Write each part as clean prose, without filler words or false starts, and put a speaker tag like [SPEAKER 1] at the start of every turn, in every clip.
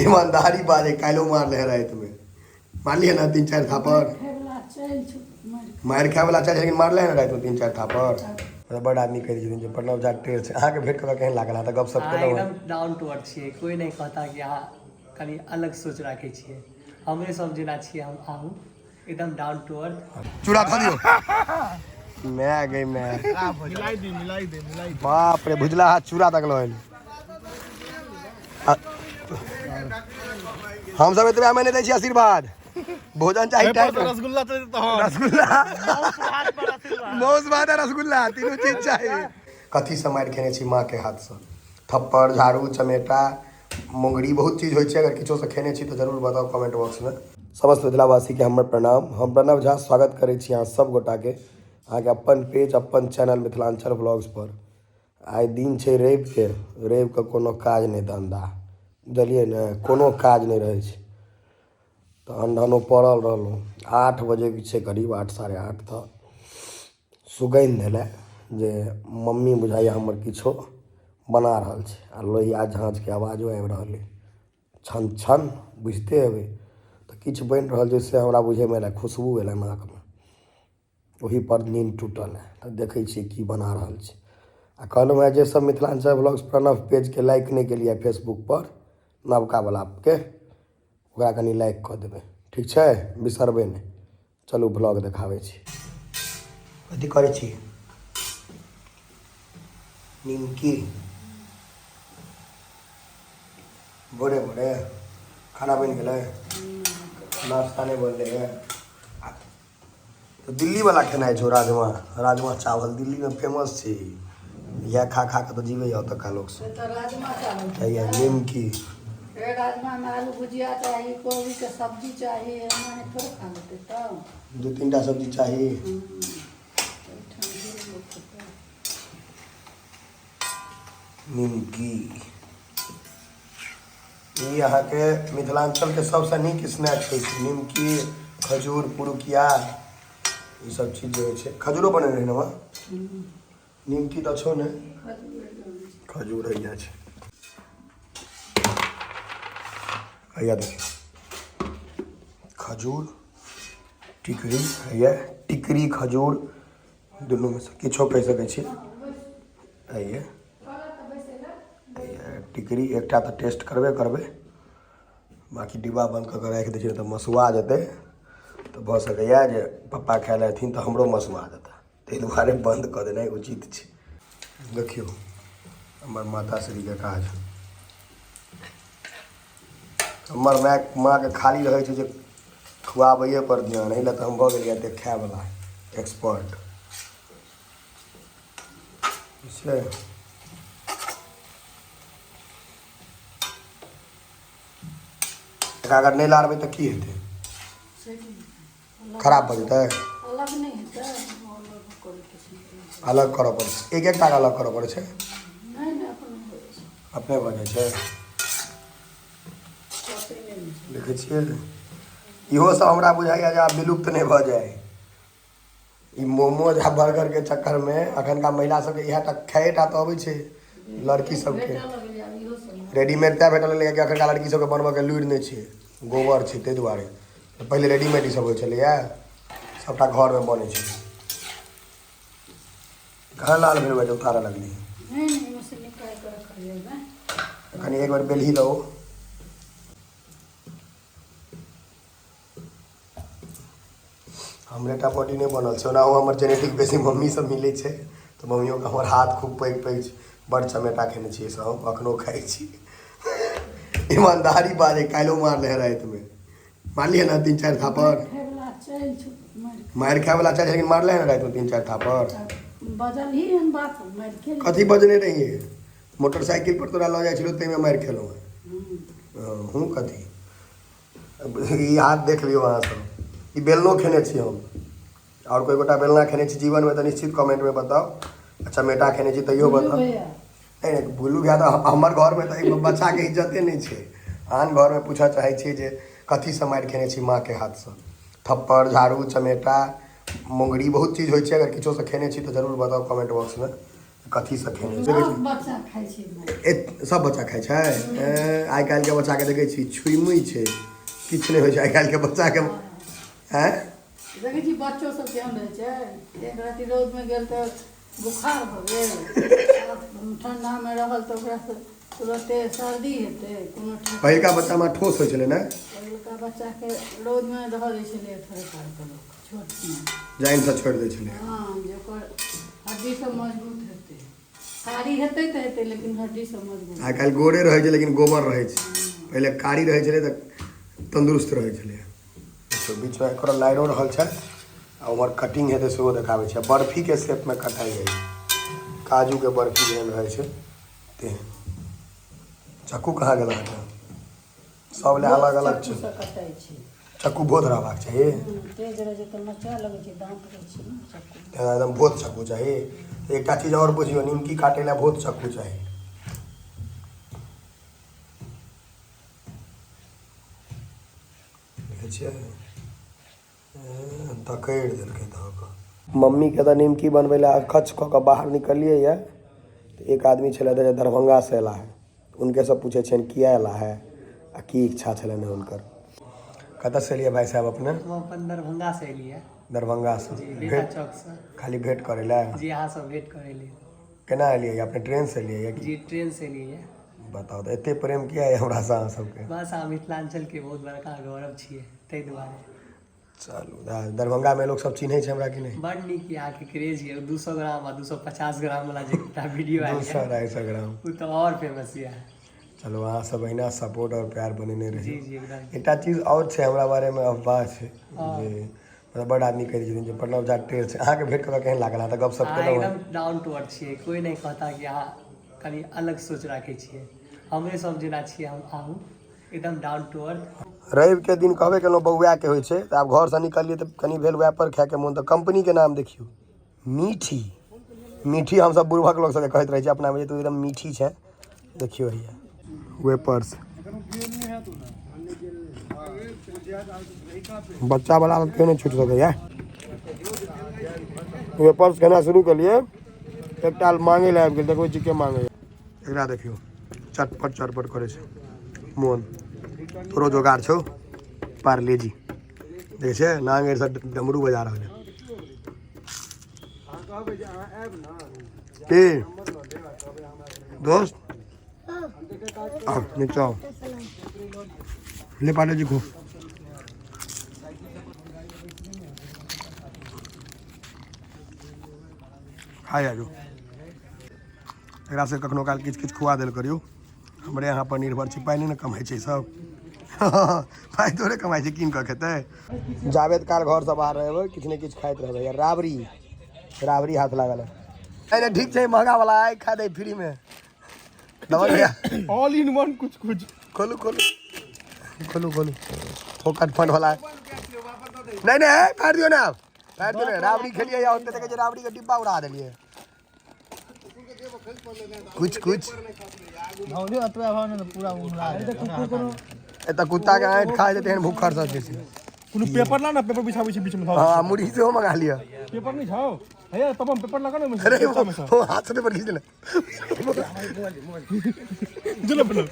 [SPEAKER 1] ईमानदारी बाजे कालो मार ले रात में मार लिए ना 3-4 थापर मार खाए वाला चाहिए लेकिन मार ले ना रात में 3-4 थापर मतलब बड़ आदमी कह दी जे प्रणव झा टेर से अहाँ के भेंट कर केहन लागल त गप सप केलौ
[SPEAKER 2] एकदम डाउन टू अर्थ छियै कोई नहीं कहता कि अहाँ कनी अलग सोच राखे छियै हमरे सब जेना छियै हम आहू एकदम डाउन टू अर्थ
[SPEAKER 1] चूड़ा खा दियो मैं गई मैं मिलाई दे बाप रे भुजला हाथ चूड़ा तक लो हम सब एतबे मैंने दै छी आशीर्वाद भोजन चाहिए टाइट
[SPEAKER 3] रसगुल्ला
[SPEAKER 1] रसगुल्ला मौस भात रसगुल्ला तीनों चीज चाहिए कथी से मार खेने छी माँ के हाथ से थप्पड़ झाड़ू चमेटा मुंगरी बहुत चीज होय छै अगर किछो से खेने छी तो जरूर बताओ कमेंट बॉक्स में समस्त मिथिलावासी के हमर प्रणाम हम प्रणव झा स्वागत करै छी अहाँ सब गोटा के अहाँ के अपन पेज अपन चैनल मिथिलांचल ब्लॉग्स पर आइ दिन छै रवि के कोनो काज नहीं धंधा बुझलिए ने कोनो काज नहीं रहे छै तो अनधनो पड़ल रहलहुँ 8 बजे छै करीब 8 साढ़े 8 तो सुगंध एलै जे मम्मी बुझाइए हमर किछो बना रहल छै आ लोहिया झाँझ के आवाजो आबि रहल है छन छन बुझते हेबै तो किछु बनि रहल छै से हमरा बुझैमे एलै खुशबू एलै नाकमे ओही पर नींद टूटल है तो देखै छियै की बना रहल छै आ कहलहुँ है जे सब मिथिलांचल ब्लॉग्स प्रणव पेज के लाइक नहीं केलिए फेसबुक पर नवका वाला के ओकरा कनी लाइक कऽ देबै ठीक छै बिसरबै नहि चलू ब्लॉग देखाबै छी कथी करै छी निमकी भोरे भोरे खाना बनि गेलै नाश्ता नहीं बनलै है तो दिल्ली वाला खेनाइ छौ राजमा चावल दिल्ली में फेमस छै इएह खा के तो जीवे ओतुका लोग सब निमकी
[SPEAKER 4] राजमा में आलू भुजिया चाहिए कोबी के सब्जी चाहिए हमारे थोड़ा खा लेते तब
[SPEAKER 1] 2-3टा सब्जी चाहिए निमकी ये यहाँ के मिथिलांचल के सबसे नीक स्नैक्स है निमकी खजूर पुरुकिया ये सब चीज जो है खजूरो बने रहे ना निमकी तो छो ने खजूर है हैया देखिए खजूर टिकरी हैया टिकरी खजूर दुनू में से किछो कह सकै छी हैया टिकरी एकटा तो टेस्ट करबे बाकी डिब्बा बंद कर राखि दै छियै तो मसुआ जेतै तो भऽ सकैए जे पप्पा खाय लेथिन तो हमरो मसुआ जेतै ताहि दुआरे बंद कऽ देनाइ उचित छै देखियौ हमर माता श्री के काज हमर माँ के खाली रहे छै जे खुआबैए पर ध्यान एहि लए तऽ हम भऽ गेलियै एते खायवला एक्सपर्ट छै अगर नहीं लारबै तऽ की हेतै खराब भऽ जेतै
[SPEAKER 4] अलग नहीं हेतै
[SPEAKER 1] अलग करऽ पड़ै छै एक एकटा अलग करऽ पड़ै छै
[SPEAKER 4] नहीं
[SPEAKER 1] अपने भऽ जाइ छै देखै छियै इहो सब हमरा बुझाइए जे आब विलुप्त नहीं भऽ जाए ई मोमोज आ बर्गर के चक्कर में अखनका महिला सबके इएह टा खाएटा तऽ अबै छै लड़की सबके रेडीमेड तैँ भेटल कि अखनका लड़की सबके बनबऽ के लुरि नहीं छै गोबर छै ताहि दुआरे पहिले रेडीमेड ई सब होइ छलैए सबटा घर में बनै छै घर लाल भेल उतारऽ लगली
[SPEAKER 4] नहीं मशीन निकाल कर रख लिया
[SPEAKER 1] कनी एक बार बेलही दो हमरेटा बॉडी नहीं बनल छै ओना हमर जेनेटिक बेसी मम्मी सब मिलै छै तो मम्मियों के हमर हाथ खूब पैघ बड़ चमेटा खेने छियै सब अखनो खाइ छी ईमानदारी बाजे कालो मार ले रात में मार लिए ना 3-4 थापर मार खाए वाला चाहिए लेकिन मार ले ना रात में 3-4 थापर
[SPEAKER 4] बजल ही हम बात मार के
[SPEAKER 1] कथी बजने रहिए मोटरसाइकिल पर तोरा लऽ जाइ छलो तै में मार खेलो हूँ कथी ई हाथ देख लियो अहाँ सब ई बेलनो खेने छी हम और कोई गोटा बेलना खेने छी जीवन में तो निश्चित कमेंट में बताओ चमेटा खेने छी तैयो बताओ नहीं भूलू भैया तो हमर घर में तो बच्चा के इज्जते नहीं छै आन घर में पूछऽ चाहे छी जे कथी से मार खेने छी माँ के हाथ से थप्पड़ झाड़ू चमेटा मुंगरी बहुत चीज होय छै अगर किछो से खेने छी तो जरूर बताओ कमेंट बॉक्स में कथी से खेने
[SPEAKER 4] सब बच्चा खाइ छै
[SPEAKER 1] सब बच्चा खाइ छै आइ काल्हि के बच्चा के देखै छी छुई मुई छै किछु नहि होइ छै आइ काल्हि के बच्चा के हैं
[SPEAKER 4] देखै छी बच्चो सब केहन रहै छै एक राति रौद में गेल तऽ बुखार भऽ गेल ठंडा में रहल तऽ ओकरा से तुरंते सर्दी हेतै कोनो
[SPEAKER 1] पहिलका बच्चा में ठोस होइ छलै ने
[SPEAKER 4] पहिलका बच्चा के रौद में रहल छलै थोड़े काल के लोक छोट
[SPEAKER 1] जाइन से छोड़ि दै छलै
[SPEAKER 4] हाँ जे ओकर हड्डी सब मजबूत हेतै कारी हेतै तऽ हेतै लेकिन हड्डी सब मजबूत
[SPEAKER 1] आइ काल्हि गोरे रहै छै लेकिन गोबर रहै छै पहिले कारी रहै छलै तऽ तंदुरुस्त रहै छलै बीच में एकरा लाइनो रहल छै आ उमहर कटिंग हेतै सेहो देखाबै छै बर्फी के शेप में कटाई जाइ छै काजू के बर्फी जेहन रहै छै तेहन चक्कू कहाँ गेल अहाँके सब ले अलग अलग छै
[SPEAKER 4] कटाइ छै
[SPEAKER 1] चक्कू बोध रहबाक चाही
[SPEAKER 4] तेज रहे छै तऽ मचा लगै छै दाँत रहै छै ने चक्कू
[SPEAKER 1] एकदम भोत चक्कू चाही एकटा चीज और बुझियो निमकी काटे ला भोत चक्कू चाही देखै छियै दकड़ि देलकै धऽ कऽ मम्मी के तऽ निमकी बनबै ला खच कऽ कऽ बाहर निकलिए या तऽ एक आदमी छलै जे दरभंगा से एला है उनके सब पूछे छनि किया एला है आ की इच्छा छलनि हुनकर कतऽ से एलियै भाई साहब अपने
[SPEAKER 2] हम अपन दरभंगा से एलियै
[SPEAKER 1] दरभंगा से
[SPEAKER 2] जी बेटा चौक से
[SPEAKER 1] खाली भेंट करे ला
[SPEAKER 2] जी अहाँ सब भेंट करे लिए
[SPEAKER 1] केना एलियै अपने ट्रेन से एलियै या कि
[SPEAKER 2] जी ट्रेन से एलियै
[SPEAKER 1] बताओ तऽ एते प्रेम किया है हमरा से अहाँ सबके
[SPEAKER 2] बस अहाँ मिथिलांचल के बहुत बड़का गौरव छियै ताहि दुआरे
[SPEAKER 1] चलू दरभंगा में लोग सब चिन्है छै हमरा कि नहीं
[SPEAKER 2] बड़ नीक यहाँ के क्रेज है 200 ग्राम आ 250 ग्राम वाला जे वीडियो आयल
[SPEAKER 1] 200-250 ग्राम
[SPEAKER 2] वो तो और फेमस है
[SPEAKER 1] चलो अहाँ सब अहिना सपोर्ट और प्यार बनेने रही
[SPEAKER 2] जी जी एकदम
[SPEAKER 1] एकटा चीज और छै हमरा बारे में अफवाह छै जे मतलब बड़ आदमी कहै छथिन जे प्रणव झा टेढ़ छै अहाँके भेंट कऽ केहन लागल अहाँ तऽ गपशप
[SPEAKER 2] अहाँ
[SPEAKER 1] केलहुँ
[SPEAKER 2] एकदम डाउन टू अर्थ छियै कोई नहीं कहता कि अहाँ कनी अलग सोच राखै छियै हमरे सब जेना छियै हम अहूँ एकदम डाउन टू अर्थ
[SPEAKER 1] रवि के दिन कहबे केलहुँ बौआ के होइ छै तऽ आब घर से निकलिए तऽ कनी भेल वएह पर खाए के मोन तऽ कंपनी के नाम देखियो मीठी मीठी हम सब बुढ़बक लोग सबके कहैत रहै छै अपना में जे तू एकदम मीठी छै देखियो हैया वेपर्स बच्चा वाला क्यों नहीं छूट सकैया वेपर्स केना शुरू कलिए एकटा मांगे ला आबि गेल देखो जी के मांगे एकरा देखियो चटपट चटपट करे छै मोन तोरो जोगाड़ छौ पार्ले जी देखे छै नांगेर से डमरू बजा रहल है के दोस्त आओ नीचे आओ ले पार्ले जी को खाए आजो एकरा से कखनो काल किछु किछु खुआ देल करियो हमरे यहाँ पर निर्भर छै पाइ नहि ने कमाइ छै सब पाइ थोड़े कमाइ छै कीन कऽ खेतै जावेद काल घर से बाहर रहबै किछु ने किछु खाइत रहबै राबड़ी राबड़ी हाथ लागल है अरे ठीक छै महंगा वाला आइ खा दे फ्री में दबल भैया
[SPEAKER 3] ऑल इन वन कुछ कुछ
[SPEAKER 1] खोलू खोलू खोलू खोलू फोकट फंड वाला नहीं नहीं काट दियो ना काट दियो ना राबड़ी खेलिए या होते तक राबड़ी का डिब्बा उड़ा देलिए कुछ कुछ
[SPEAKER 3] भाउजी अतवा भाव ने पूरा उमरा
[SPEAKER 1] एत कुत्ता के आँट खा जेते हैं भूखर सब छै
[SPEAKER 3] कोनो पेपर ला ना पेपर बिछाबै छै बीच में धर
[SPEAKER 1] हां मुड़ी से मंगा लिया
[SPEAKER 3] पेपर नहीं छाओ भैया तब हम पेपर लगा ना में
[SPEAKER 1] अरे वो हाथ से पेपर खींच लेना
[SPEAKER 3] चलो बोलो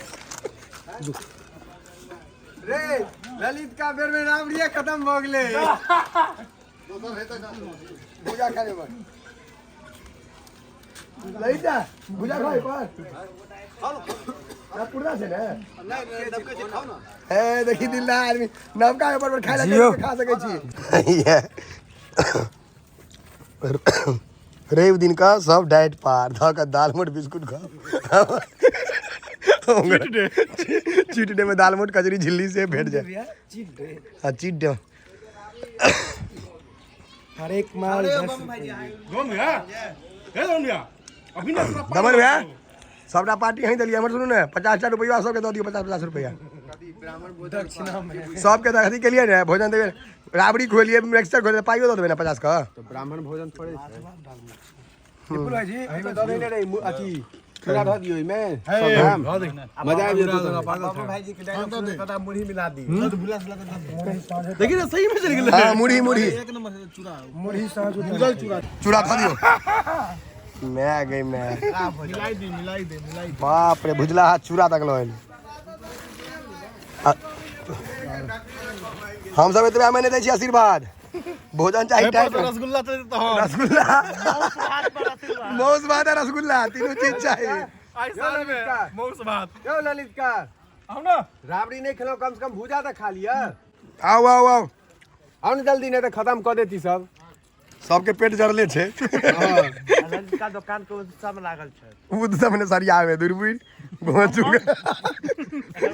[SPEAKER 5] रे ललित का बेर में राबड़िया खत्म हो गेले
[SPEAKER 1] पूजा करे बस लइता पूजा खाए पर ना पुरना से ना
[SPEAKER 5] नहीं दबके से खाओ ना
[SPEAKER 1] ए देखी दिलदार आदमी नवका पेपर पर खाए ला खा सकै छी रवि दिन का सब डाइट पार ध के दाल मोट बिस्कुट खा चीट डे में दाल मोट कचरी झिल्ली से भेट जाए हाँ चीट डे हर एक माल
[SPEAKER 3] गोम भैया हे गोम भैया अभी ना
[SPEAKER 1] दमन भैया सबटा पार्टी यहीं दिलिए हमर सुनू ने 50 रुपया सबके दऽ दियो 50 रुपया
[SPEAKER 2] दक्षिणा में
[SPEAKER 1] सबके अथी के लिए ने भोजन देवे राबड़ी खोलिए मिक्सचर खोलिए पाइयो दऽ देबै ना 50 का
[SPEAKER 5] तो ब्राह्मण भोजन थोड़े छै
[SPEAKER 3] बिल्कुल भाई जी
[SPEAKER 5] अही में दऽ देले रे अथी चूड़ा धऽ दियो इमे मजा आबि जेतौ पागल भाई जी के डायलॉग सुन कदा मुरही मिला दी
[SPEAKER 3] देखिए ना सही में चल गेल
[SPEAKER 1] हां मुड़ी मुड़ी
[SPEAKER 3] एक नंबर चूड़ा मुरही साँझ
[SPEAKER 5] उजल चूड़ा
[SPEAKER 1] चूड़ा खा दियो मैं आ गई मैं
[SPEAKER 5] मिलाई दे
[SPEAKER 1] बाप रे भुजला हाथ चूड़ा तक लो हम सब इतने मैंने दै छी आशीर्वाद भोजन चाहिए टाइट
[SPEAKER 3] रसगुल्ला तो देता हूं
[SPEAKER 1] रसगुल्ला मौस भात और रसगुल्ला तीनों चीज चाहिए
[SPEAKER 3] ऐसा में मौस भात
[SPEAKER 5] क्यों ललित का
[SPEAKER 3] आओ ना
[SPEAKER 5] राबड़ी नहीं खिलो कम से कम भूजा तो खा लिया
[SPEAKER 1] आओ आओ आओ
[SPEAKER 5] आओ ना जल्दी नहीं तो खत्म कर देती सब
[SPEAKER 1] सबके पेट जरले छे
[SPEAKER 5] ललित का दुकान को सब लागल छै
[SPEAKER 1] उ सब ने सरिया में दूरबीन बहुत चुका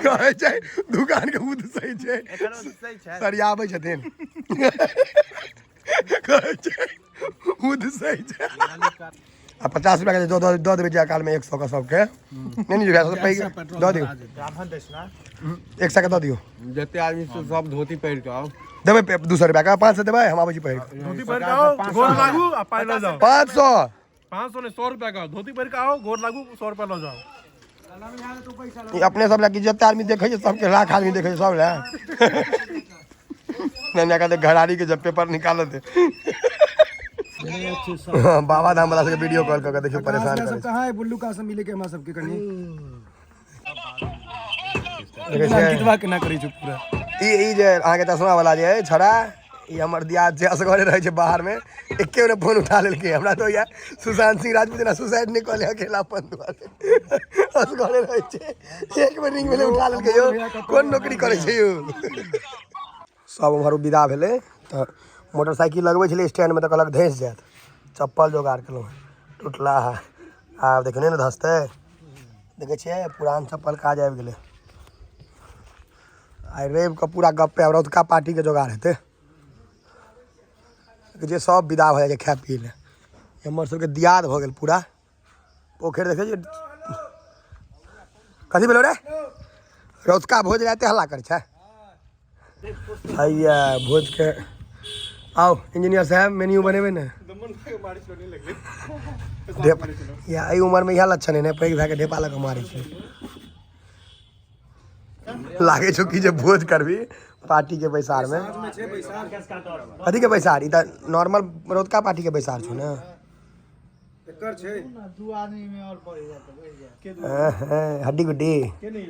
[SPEAKER 1] कहै छै दुकान के उद सही छै
[SPEAKER 5] एखन सही छै
[SPEAKER 1] सरियाबै छथिन कहै छै उद सही छै आ 50 रुपया के दो देबे जा काल में 100 का सबके नहीं नहीं सब पैक दो दियो
[SPEAKER 5] ब्राह्मण दक्षिणा
[SPEAKER 1] 100 का दो दियो
[SPEAKER 5] जते आदमी से सब धोती पहिर के आओ
[SPEAKER 1] देबे 200 रुपया का 500 देबे हम आबै छी पहिर के
[SPEAKER 3] धोती पहन के आओ गोर लागू आ पाई ले जाओ
[SPEAKER 1] 500
[SPEAKER 3] 500 ने 100 रुपया का धोती पहन के आओ गोर लागू 100 रुपया ले जाओ
[SPEAKER 1] ये अपने सब लगी जते आदमी देखे छै सबके लाख आदमी देखे छै सब ले नन्या का घरारी के जब पेपर निकालत बाबा धाम वाला से वीडियो कॉल करके देखियो परेशान करे
[SPEAKER 5] कहां है बुल्लू का सब मिले के हमरा सबके कनी
[SPEAKER 1] कितवा
[SPEAKER 5] के ना करै छै पूरा
[SPEAKER 1] ई जे अहाँ के चश्मा वाला जे है छड़ा ई हमर दियाद जे असगरे रहे छै बाहर में एके ने फोन उठा लेलकै हमरा तो या सुशांत सिंह राजपूत ना सुसाइड नहीं कले अकेलापन दुआरे असगरे रहे छै एक बेर रिंग में उठा लेलकै यो कोन नौकरी करे छै यो सब उम्हर विदा भेलै त मोटरसाइकिल लगबै छलै स्टैंड में त कहलक धैस जायत चप्पल जोगाड़ केलहुँ टूटला आब देखियो ने धसतै देखै छियै पुरान चप्पल काज आबि गेलै आइ रवि के पूरा गप्पे अब रौतका पार्टी के जोगाड़ हेतै जे सब विदा भऽ जाइ छै खाय पियै लए हमर सबके दियाद भऽ गेल पूरा पोखरि देखै छियै कथी भेलौ रे रौतका भोज राते हल्ला करै छै हैया भोज के आओ इंजीनियर साहब मेन्यू बनेबै ने या एहि उम्र में इएह लक्षण है ने पैघ भए के ढेपा लऽ कऽ मारै छै लागे छौ कि जे भोज करबी पार्टी के बैसार में कथी के बैसार ई तऽ नॉर्मल रौतका पार्टी के बैसार छौ ने
[SPEAKER 5] एकर छै
[SPEAKER 4] दू आदमी में और पड़ जात
[SPEAKER 1] हड्डी गुड्डी